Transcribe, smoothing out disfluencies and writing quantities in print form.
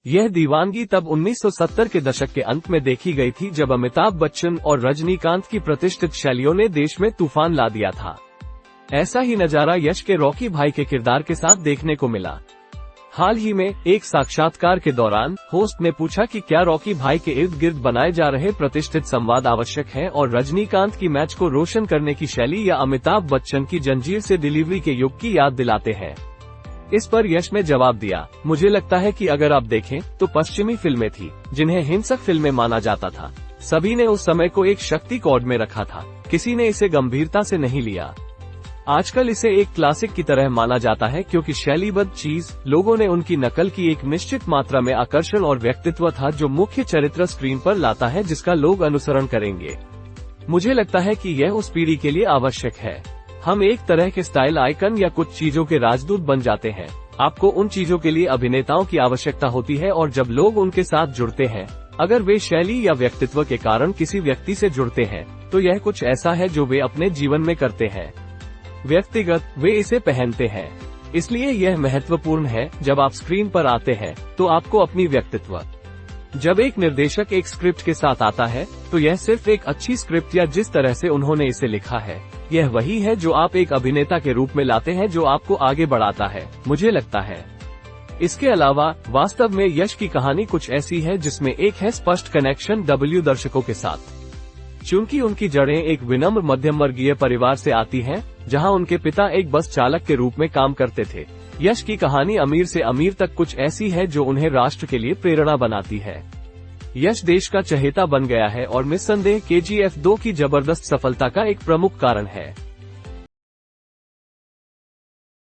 यह दीवानगी तब 1970 के दशक के अंत में देखी गई थी जब अमिताभ बच्चन और रजनीकांत की प्रतिष्ठित शैलियों ने देश में तूफान ला दिया था। ऐसा ही नजारा यश के रॉकी भाई के किरदार के साथ देखने को मिला। हाल ही में एक साक्षात्कार के दौरान होस्ट ने पूछा कि क्या रॉकी भाई के इर्द गिर्द बनाए जा रहे प्रतिष्ठित संवाद आवश्यक है और रजनीकांत की मैच को रोशन करने की शैली या अमिताभ बच्चन की जंजीर से डिलीवरी के युग की याद दिलाते हैं। इस पर यश ने जवाब दिया, मुझे लगता है कि अगर आप देखें तो पश्चिमी फिल्में थी जिन्हें हिंसक फिल्में माना जाता था। सभी ने उस समय को एक शक्ति कोड में रखा था, किसी ने इसे गंभीरता से नहीं लिया। आजकल इसे एक क्लासिक की तरह माना जाता है क्योंकि शैलीबद्ध चीज, लोगों ने उनकी नकल की एक निश्चित मात्रा में आकर्षण और व्यक्तित्व था जो मुख्य चरित्र स्क्रीन पर लाता है जिसका लोग अनुसरण करेंगे। मुझे लगता है कि यह उस पीढ़ी के लिए आवश्यक है। हम एक तरह के स्टाइल आइकन या कुछ चीजों के राजदूत बन जाते हैं। आपको उन चीजों के लिए अभिनेताओं की आवश्यकता होती है और जब लोग उनके साथ जुड़ते हैं, अगर वे शैली या व्यक्तित्व के कारण किसी व्यक्ति से जुड़ते हैं, तो यह कुछ ऐसा है जो वे अपने जीवन में करते हैं। व्यक्तिगत, वे इसे पहनते हैं। इसलिए यह महत्वपूर्ण है, जब आप स्क्रीन पर आते हैं तो आपको अपनी व्यक्तित्व। जब एक निर्देशक एक स्क्रिप्ट के साथ आता है तो यह सिर्फ एक अच्छी स्क्रिप्ट या जिस तरह से उन्होंने इसे लिखा है, यह वही है जो आप एक अभिनेता के रूप में लाते हैं जो आपको आगे बढ़ाता है, मुझे लगता है। इसके अलावा वास्तव में यश की कहानी कुछ ऐसी है जिसमें एक है स्पष्ट कनेक्शन दर्शकों के साथ। चूंकि उनकी जड़ें एक विनम्र मध्यम वर्गीय परिवार से आती हैं, जहां उनके पिता एक बस चालक के रूप में काम करते थे, यश की कहानी अमीर से अमीर तक कुछ ऐसी है जो उन्हें राष्ट्र के लिए प्रेरणा बनाती है। यश देश का चहेता बन गया है और निस्संदेह KGF 2 की जबरदस्त सफलता का एक प्रमुख कारण है।